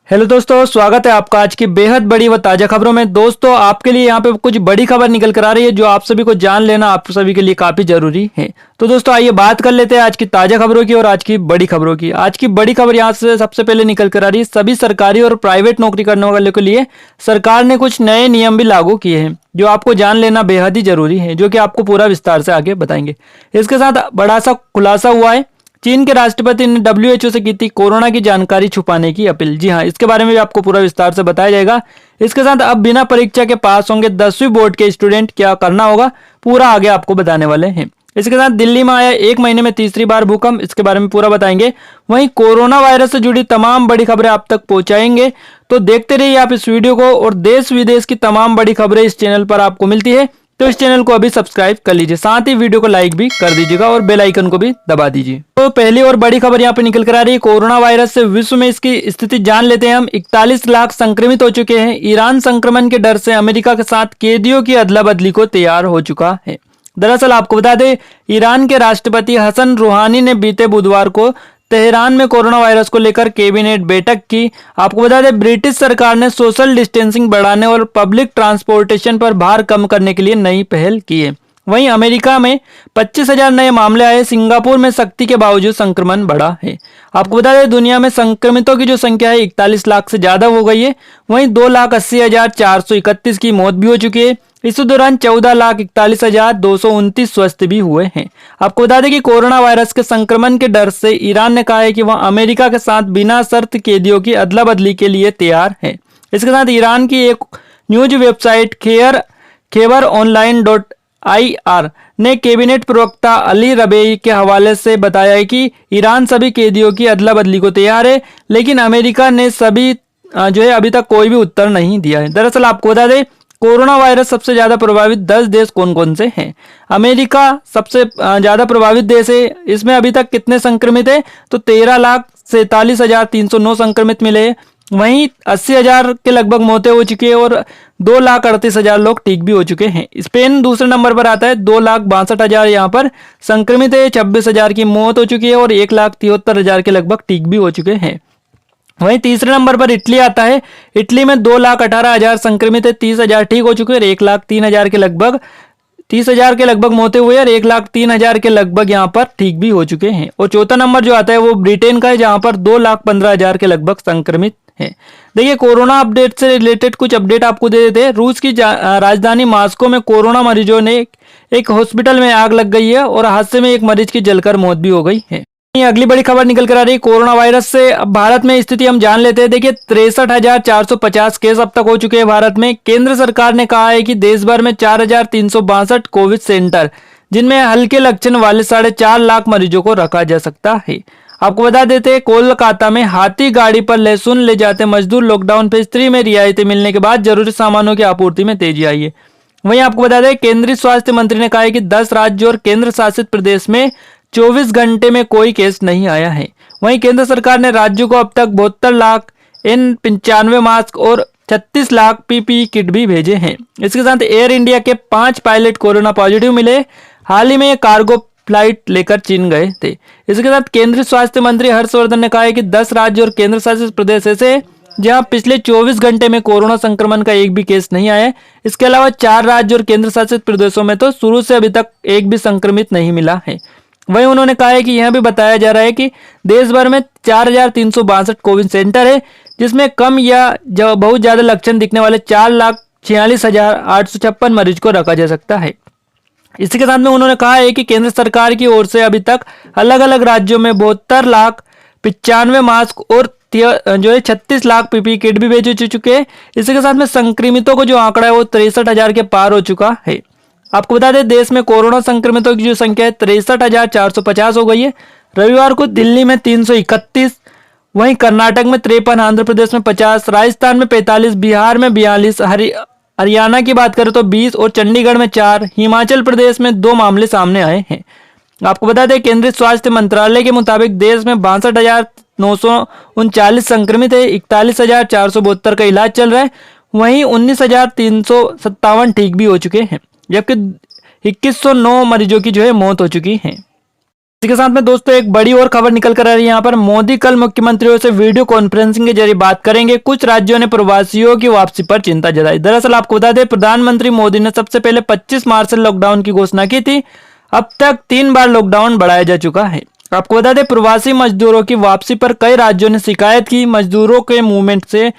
Hello दोस्तों, स्वागत है आपका आज की बेहद बड़ी व ताजा खबरों में। दोस्तों, आपके लिए यहाँ पे कुछ बड़ी खबर निकल कर आ रही है जो आप सभी को जान लेना आप सभी के लिए काफी जरूरी है। तो दोस्तों, आइए बात कर लेते हैं आज की ताजा खबरों की और आज की बड़ी खबरों की। आज की बड़ी खबर यहाँ से सबसे पहले निकल कर आ रही है, सभी सरकारी और प्राइवेट नौकरी करने वालों के लिए सरकार ने कुछ नए नियम भी लागू किए हैं जो आपको जान लेना बेहद ही जरूरी है, जो कि आपको पूरा विस्तार से आगे बताएंगे। इसके साथ बड़ा सा खुलासा हुआ है, चीन के राष्ट्रपति ने WHO से की थी कोरोना की जानकारी छुपाने की अपील। जी हाँ, इसके बारे में भी आपको पूरा विस्तार से बताया जाएगा। इसके साथ अब बिना परीक्षा के पास होंगे 10वीं बोर्ड के स्टूडेंट, क्या करना होगा पूरा आगे आपको बताने वाले हैं। इसके साथ दिल्ली में आया 1 महीने में तीसरी बार भूकंप, इसके बारे में पूरा बताएंगे। वहीं कोरोना वायरस से जुड़ी तमाम बड़ी खबरें आप तक पहुंचाएंगे, तो देखते रहिए आप इस वीडियो को। और देश विदेश की तमाम बड़ी खबरें इस चैनल पर आपको मिलती है, तो इस चैनल को अभी सब्सक्राइब कर लीजिए, साथ ही वीडियो को लाइक भी कर दीजिएगा और बेल आइकन को भी दबा दीजिए। तो पहली और बड़ी खबर यहाँ पे निकल कर आ रही है, कोरोना वायरस से विश्व में इसकी स्थिति जान लेते हैं हम। 41 लाख संक्रमित हो चुके हैं। ईरान संक्रमण के डर से अमेरिका के साथ कैदियों की अदला बदली को तैयार हो चुका है। दरअसल आपको बता दें, ईरान के राष्ट्रपति हसन रूहानी ने बीते बुधवार को तेहरान में कोरोना वायरस को लेकर कैबिनेट बैठक की। आपको बता दें, ब्रिटिश सरकार ने सोशल डिस्टेंसिंग बढ़ाने और पब्लिक ट्रांसपोर्टेशन पर भार कम करने के लिए नई पहल की है। वहीं अमेरिका में 25,000 नए मामले आए। सिंगापुर में सख्ती के बावजूद संक्रमण बढ़ा है। आपको बता दें, दुनिया में संक्रमितों की जो संख्या है 41 लाख से ज्यादा हो गई है। वहीं 2,80,431 की मौत भी हो चुकी है। इस दौरान 14,41,229 स्वस्थ भी हुए हैं। आपको बता दें कि कोरोना वायरस के संक्रमण के डर से ईरान ने कहा है कि वह अमेरिका के साथ बिना शर्त कैदियों की अदला बदली के लिए तैयार है। इसके साथ ईरान की एक न्यूज वेबसाइट खैबर-online.ir ने कैबिनेट प्रवक्ता अली रबेई के हवाले से बताया है कि ईरान सभी कैदियों की अदला बदली को तैयार है, लेकिन अमेरिका ने सभी जो है अभी तक कोई भी उत्तर नहीं दिया है। दरअसल आपको बता दें, कोरोना वायरस सबसे ज्यादा प्रभावित 10 देश कौन कौन से हैं। अमेरिका सबसे ज्यादा प्रभावित देश है। इसमें अभी तक कितने संक्रमित है, तो 13,47,309 संक्रमित मिले। वहीं 80,000 के लगभग मौतें हो चुकी है और 2,38,000 लोग ठीक भी हो चुके हैं। स्पेन दूसरे नंबर पर आता है, 2,62,000 यहाँ पर संक्रमित है, 26,000 की मौत हो चुकी है और 1,73,000 के लगभग ठीक भी हो चुके हैं। वहीं तीसरे नंबर पर इटली आता है। इटली में 2,18,000 संक्रमित है, 30,000 ठीक हो चुके हैं और 1,03,000 के लगभग 30,000 के लगभग मौतें हुई और 1,03,000 के लगभग यहाँ पर ठीक भी हो चुके हैं। और चौथा नंबर जो आता है वो ब्रिटेन का है, जहां पर 2,15,000 के लगभग संक्रमित है। देखिए, कोरोना अपडेट से रिलेटेड कुछ अपडेट आपको दे देते हैं। रूस की राजधानी मॉस्को में कोरोना मरीजों ने एक हॉस्पिटल में आग लग गई है और हादसे में एक मरीज की जलकर मौत भी हो गई है। अगली बड़ी खबर निकल कर आ रही है कोरोना वायरस से। अब भारत में स्थिति हम जान लेते हैं। देखिए, 63,450 केस अब तक हो चुके हैं भारत में। केंद्र सरकार ने कहा है कि देश भर में 4,362 कोविड सेंटर, जिनमें हल्के लक्षण वाले 4.5 लाख मरीजों को रखा जा सकता है। आपको बता देते हैं, कोलकाता में हाथी गाड़ी पर लहसुन ले जाते मजदूर लॉकडाउन फेज 3 में रियायतें मिलने के बाद जरूरी सामानों की आपूर्ति में तेजी आई है। वहीं आपको बता दें, केंद्रीय स्वास्थ्य मंत्री ने कहा है कि 10 राज्यों और केंद्र शासित प्रदेश में 24 घंटे में कोई केस नहीं आया है। वहीं केंद्र सरकार ने राज्यों को अब तक 72 लाख N95 मास्क और 36 लाख PPE किट भी भेजे हैं। इसके साथ एयर इंडिया के 5 पायलट कोरोना पॉजिटिव मिले। हाल ही में कार्गो फ्लाइट लेकर चीन गए थे। इसके साथ केंद्रीय स्वास्थ्य मंत्री हर्षवर्धन ने कहा है कि 10 राज्य और केंद्र शासित प्रदेश ऐसे जहां पिछले 24 घंटे में कोरोना संक्रमण का एक भी केस नहीं आया है। इसके अलावा 4 राज्य और केंद्र शासित प्रदेशों में तो शुरू से अभी तक एक भी संक्रमित नहीं मिला है। वहीं उन्होंने कहा है कि यह भी बताया जा रहा है कि देश भर में 4,362 कोविड सेंटर है, जिसमें कम या बहुत ज्यादा लक्षण दिखने वाले 4,46,856 मरीज को रखा जा सकता है। इसी के साथ में उन्होंने कहा है कि केंद्र सरकार की ओर से अभी तक अलग अलग राज्यों में 72,95,000 मास्क और जो है 36 लाख PPE किट भी भेजे चुके हैं। इसी के साथ में संक्रमितों को जो आंकड़ा है वो 63,000 के पार हो चुका है। आपको बता दें, देश में कोरोना संक्रमितों की जो संख्या है 63,450 हो गई है। रविवार को दिल्ली में 331, वहीं कर्नाटक में 53, आंध्र प्रदेश में 50, राजस्थान में 45, बिहार में 42, हरियाणा की बात करें तो 20 और चंडीगढ़ में 4, हिमाचल प्रदेश में 2 मामले सामने आए हैं। आपको बता दें, केंद्रीय स्वास्थ्य मंत्रालय के मुताबिक देश में 62,939 संक्रमित है, 41,472 का इलाज चल रहा है। वहीं 19,357 ठीक भी हो चुके हैं, जबकि 2,109 मरीजों की जो है मौत हो चुकी है। इसी के साथ में दोस्तों एक बड़ी और खबर निकल कर आ रही है। यहाँ पर मोदी कल मुख्यमंत्रियों से वीडियो कॉन्फ्रेंसिंग के जरिए बात करेंगे। कुछ राज्यों ने प्रवासियों की वापसी पर चिंता जताई। दरअसल आपको बता दें, प्रधानमंत्री मोदी ने सबसे पहले 25 मार्च से लॉकडाउन की घोषणा की थी। अब तक 3 बार लॉकडाउन बढ़ाया जा चुका है। आपको बता दें, प्रवासी मजदूरों की वापसी पर कई राज्यों ने शिकायत की। मजदूरों के मूवमेंट से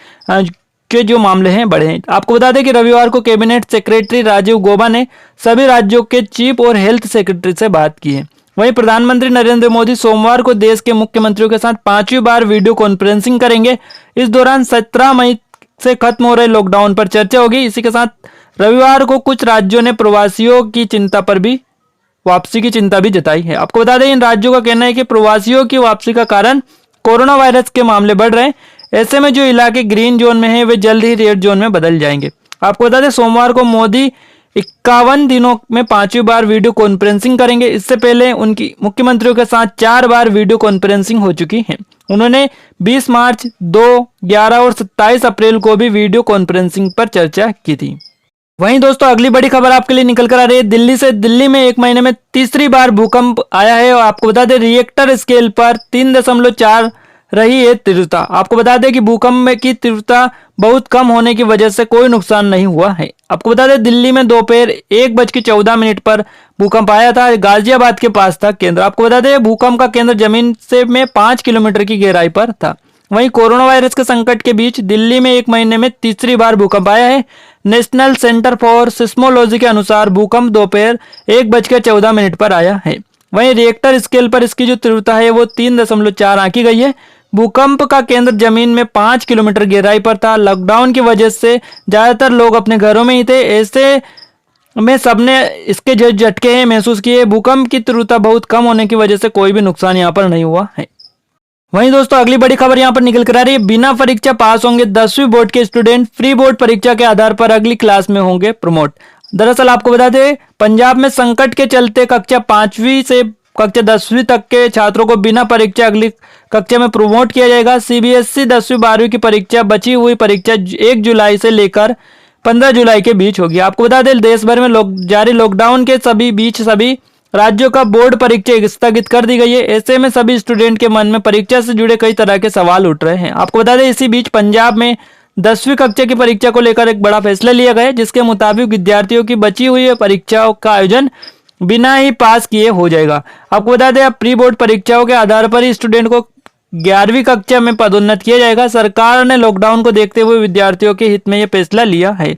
के जो मामले हैं बढ़े हैं। आपको बता दें कि रविवार को कैबिनेट सेक्रेटरी राजीव गौबा ने सभी राज्यों के चीफ और हेल्थ सेक्रेटरी से बात की है। वहीं प्रधानमंत्री नरेंद्र मोदी सोमवार को देश के मुख्यमंत्रियों के साथ 5वीं बार वीडियो कॉन्फ्रेंसिंग करेंगे। इस दौरान 17 मई से खत्म हो रहे लॉकडाउन पर चर्चा होगी। इसी के साथ रविवार को कुछ राज्यों ने प्रवासियों की चिंता पर भी वापसी की चिंता भी जताई है। आपको बता दें, इन राज्यों का कहना है कि प्रवासियों की वापसी का कारण कोरोना वायरस के मामले बढ़ रहे हैं। ऐसे में जो इलाके ग्रीन जोन में हैं वे जल्द ही रेड जोन में बदल जाएंगे। आपको बता दें, सोमवार को मोदी 51 दिनों में 5वीं बार वीडियो कॉन्फ्रेंसिंग करेंगे। इससे पहले उनकी मुख्यमंत्रियों के साथ 4 बार वीडियो कॉन्फ्रेंसिंग हो चुकी है। उन्होंने 20 मार्च, 2, 11 और 27 अप्रैल को भी वीडियो कॉन्फ्रेंसिंग पर चर्चा की थी। वहीं दोस्तों अगली बड़ी खबर आपके लिए निकल कर आ रही है दिल्ली में 1 महीने में तीसरी बार भूकंप आया है। और आपको बता दें, रिएक्टर स्केल पर 3.4 रही है तीव्रता। आपको बता दें कि भूकंप की तीव्रता बहुत कम होने की वजह से कोई नुकसान नहीं हुआ है। आपको बता दें, दिल्ली में दोपहर 1:14 पर भूकंप आया था। गाजियाबाद के पास था केंद्र। आपको बता दें, भूकंप का केंद्र जमीन से में 5 किलोमीटर की गहराई पर था। वहीं कोरोना वायरस के संकट के बीच दिल्ली में 1 महीने में तीसरी बार भूकंप आया है। नेशनल सेंटर फॉर सिस्मोलॉजी के अनुसार भूकंप दोपहर 1:14 पर आया है। वहीं रिएक्टर स्केल पर इसकी जो तीव्रता है वो 3.4 आंकी गई है। भूकंप का केंद्र जमीन में 5 किलोमीटर गहराई पर था। लॉकडाउन की वजह से ज्यादातर लोग अपने घरों में ही थे। ऐसे में सबने इसके जो झटके हैं महसूस किए। भूकंप की तीव्रता बहुत कम होने की वजह से कोई भी नुकसान यहाँ पर नहीं हुआ है। वहीं दोस्तों अगली बड़ी खबर यहाँ पर निकल कर आ रही है। बिना परीक्षा पास होंगे 10वीं बोर्ड के स्टूडेंट। फ्री बोर्ड परीक्षा के आधार पर अगली क्लास में होंगे प्रमोट। दरअसल आपको बता दें, पंजाब में संकट के चलते कक्षा 5वीं से कक्षा 10वीं तक के छात्रों को बिना परीक्षा अगली कक्षा में प्रमोट किया जाएगा। सीबीएसई 10वीं 12वीं की परीक्षा बची हुई परीक्षा 1 जुलाई से लेकर 15 जुलाई के बीच होगी। आपको बता दें, देश भर में जारी लॉकडाउन के सभी राज्यों का बोर्ड परीक्षा स्थगित कर दी गई है। ऐसे में सभी स्टूडेंट के मन में परीक्षा से जुड़े कई तरह के सवाल उठ रहे हैं। आपको बता दें, इसी बीच पंजाब में 10वीं कक्षा की परीक्षा को लेकर एक बड़ा फैसला लिया गया है, जिसके मुताबिक विद्यार्थियों की बची हुई परीक्षाओं का आयोजन बिना ही पास किए हो जाएगा। आपको बता दें, अब प्री बोर्ड परीक्षाओं के आधार पर ही स्टूडेंट को 11वीं कक्षा में पदोन्नत किया जाएगा। सरकार ने लॉकडाउन को देखते हुए विद्यार्थियों के हित में यह फैसला लिया है।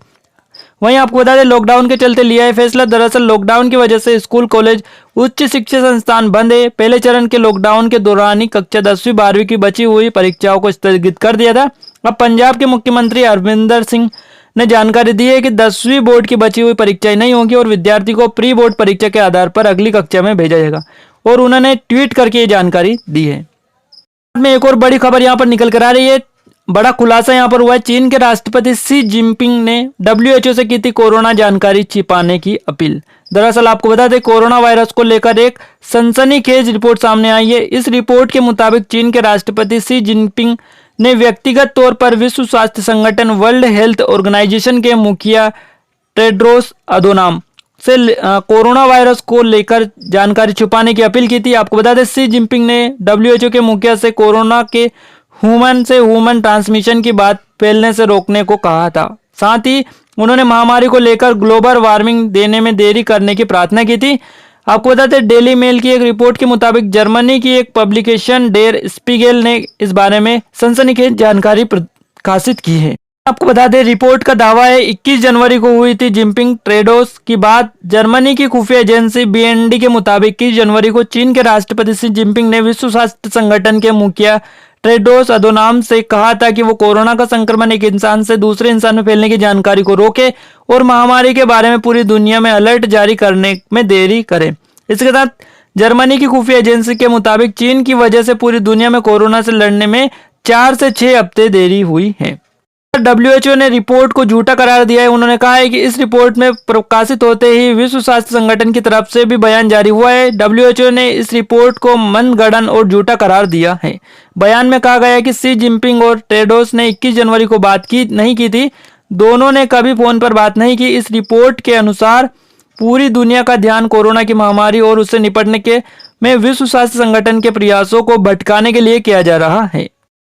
वहीं आपको बता दें, लॉकडाउन के चलते लिया है फैसला। दरअसल लॉकडाउन की वजह से स्कूल, कॉलेज, उच्च शिक्षा संस्थान बंद है। पहले चरण के लॉकडाउन के दौरान ही कक्षा 10वीं 12वीं की बची हुई परीक्षाओं को स्थगित कर दिया था। अब पंजाब के मुख्यमंत्री अमरिंदर सिंह ने जानकारी दी है कि 10वीं बोर्ड की बची हुई परीक्षाएं नहीं होंगी और विद्यार्थी को प्री बोर्ड परीक्षा के आधार पर अगली कक्षा में भेजा जाएगा। और उन्होंने ट्वीट करके ये जानकारी दी है। में एक और बड़ी खबर यहाँ पर निकल कर आ रही है। बड़ा खुलासा यहाँ पर हुआ है। चीन के राष्ट्रपति शी जिनपिंग ने WHO से की थी कोरोना जानकारी छिपाने की अपील। दरअसल आपको बता दें, कोरोना वायरस को लेकर एक सनसनीखेज रिपोर्ट सामने आई है। इस रिपोर्ट के मुताबिक चीन के राष्ट्रपति शी जिनपिंग ने व्यक्तिगत तौर पर विश्व स्वास्थ्य संगठन वर्ल्ड हेल्थ ऑर्गेनाइजेशन के मुखिया टेड्रोस अधोनाम से कोरोना वायरस को लेकर जानकारी छुपाने की अपील की थी। आपको बता दें, शी जिनपिंग ने WHO के मुखिया से कोरोना के ह्यूमन से ह्यूमन ट्रांसमिशन की बात फैलने से रोकने को कहा था। साथ ही उन्होंने महामारी को लेकर ग्लोबल वार्मिंग देने में देरी करने की प्रार्थना की थी। आपको बताते हैं, डेली मेल की एक रिपोर्ट के मुताबिक जर्मनी की एक पब्लिकेशन डेर स्पीगेल ने इस बारे में सनसनीखेज जानकारी प्रकाशित की है। आपको बता दें, रिपोर्ट का दावा है 21 जनवरी को हुई थी जिनपिंग ट्रेडोस की बात। जर्मनी की खुफिया एजेंसी BND के मुताबिक 21 जनवरी को चीन के राष्ट्रपति शी जिनपिंग ने विश्व स्वास्थ्य संगठन के मुखिया टेड्रोस अधोनाम से कहा था कि वो कोरोना का संक्रमण एक इंसान से दूसरे इंसान में फैलने की जानकारी को रोके और महामारी के बारे में पूरी दुनिया में अलर्ट जारी करने में देरी करे। इसके साथ जर्मनी की खुफिया एजेंसी के मुताबिक चीन की वजह से पूरी दुनिया में कोरोना से लड़ने में 4 से 6 हफ्ते देरी हुई है। WHO ने रिपोर्ट को झूठा करार दिया है। उन्होंने कहा है कि इस रिपोर्ट में प्रकाशित होते ही विश्व स्वास्थ्य संगठन की तरफ से भी बयान जारी हुआ है। WHO ने इस रिपोर्ट को मनगढ़ंत और झूठा करार दिया है। बयान में कहा गया है कि शी जिनपिंग और टेड्रोस ने 21 जनवरी को बात नहीं की थी। दोनों ने कभी फोन पर बात नहीं की। इस रिपोर्ट के अनुसार पूरी दुनिया का ध्यान कोरोना की महामारी और उससे निपटने के में विश्व स्वास्थ्य संगठन के प्रयासों को भटकाने के लिए किया जा रहा है।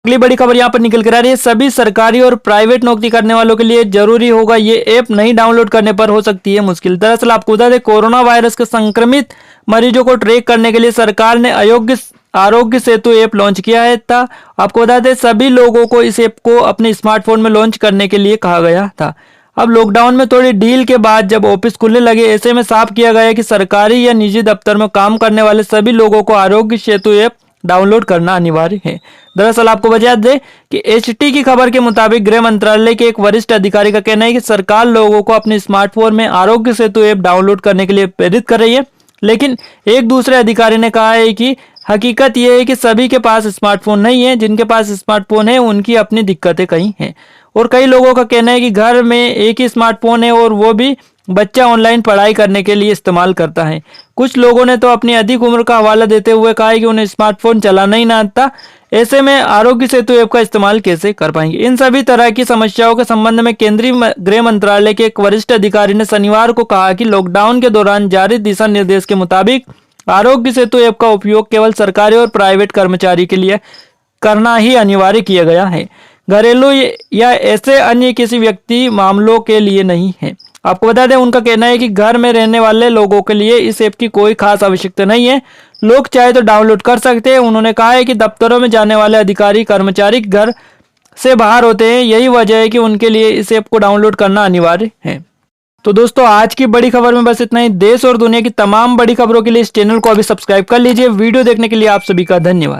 अगली बड़ी खबर यहाँ पर निकल कर आ रही है, सभी सरकारी और प्राइवेट नौकरी करने वालों के लिए जरूरी होगा, ये ऐप नहीं डाउनलोड करने पर हो सकती है मुश्किल। दरअसल आपको बता दें, कोरोना वायरस के संक्रमित मरीजों को ट्रैक करने के लिए सरकार ने आरोग्य सेतु ऐप लॉन्च किया है था। आपको बता दें, सभी लोगों को इस ऐप को अपने स्मार्टफोन में लॉन्च करने के लिए कहा गया था। अब लॉकडाउन में थोड़ी ढील के बाद जब ऑफिस खुलने लगे, ऐसे में साफ किया गया है कि सरकारी या निजी दफ्तर में काम करने वाले सभी लोगों को आरोग्य सेतु ऐप डाउनलोड करना अनिवार्य है। दरअसल आपको बता दें कि HT की खबर के मुताबिक गृह मंत्रालय के एक वरिष्ठ अधिकारी का कहना है कि सरकार लोगों को अपने स्मार्टफोन में आरोग्य सेतु ऐप डाउनलोड करने के लिए प्रेरित कर रही है, लेकिन एक दूसरे अधिकारी ने कहा है कि हकीकत यह है कि सभी के पास स्मार्टफोन नहीं है। जिनके पास स्मार्टफोन है उनकी अपनी दिक्कतें कहीं हैं, और कई लोगों का कहना है कि घर में एक ही स्मार्टफोन है और वो भी बच्चा ऑनलाइन पढ़ाई करने के लिए इस्तेमाल करता है। कुछ लोगों ने तो अपनी अधिक उम्र का हवाला देते हुए कहा है कि उन्हें स्मार्टफोन चलाना ही ना आता, ऐसे में आरोग्य सेतु ऐप का इस्तेमाल कैसे कर पाएंगे। इन सभी तरह की समस्याओं के संबंध में केंद्रीय गृह मंत्रालय के एक वरिष्ठ अधिकारी ने शनिवार को कहा कि लॉकडाउन के दौरान जारी दिशा निर्देश के मुताबिक आरोग्य सेतु ऐप का उपयोग केवल सरकारी और प्राइवेट कर्मचारी के लिए करना ही अनिवार्य किया गया है, घरेलू या ऐसे अन्य किसी व्यक्ति मामलों के लिए नहीं है। आपको बता दें, उनका कहना है कि घर में रहने वाले लोगों के लिए इस ऐप की कोई खास आवश्यकता नहीं है, लोग चाहे तो डाउनलोड कर सकते हैं। उन्होंने कहा है कि दफ्तरों में जाने वाले अधिकारी कर्मचारी घर से बाहर होते हैं, यही वजह है कि उनके लिए इस ऐप को डाउनलोड करना अनिवार्य है। तो दोस्तों, आज की बड़ी खबर में बस इतना ही। देश और दुनिया की तमाम बड़ी खबरों के लिए इस चैनल को अभी सब्सक्राइब कर लीजिए। वीडियो देखने के लिए आप सभी का धन्यवाद।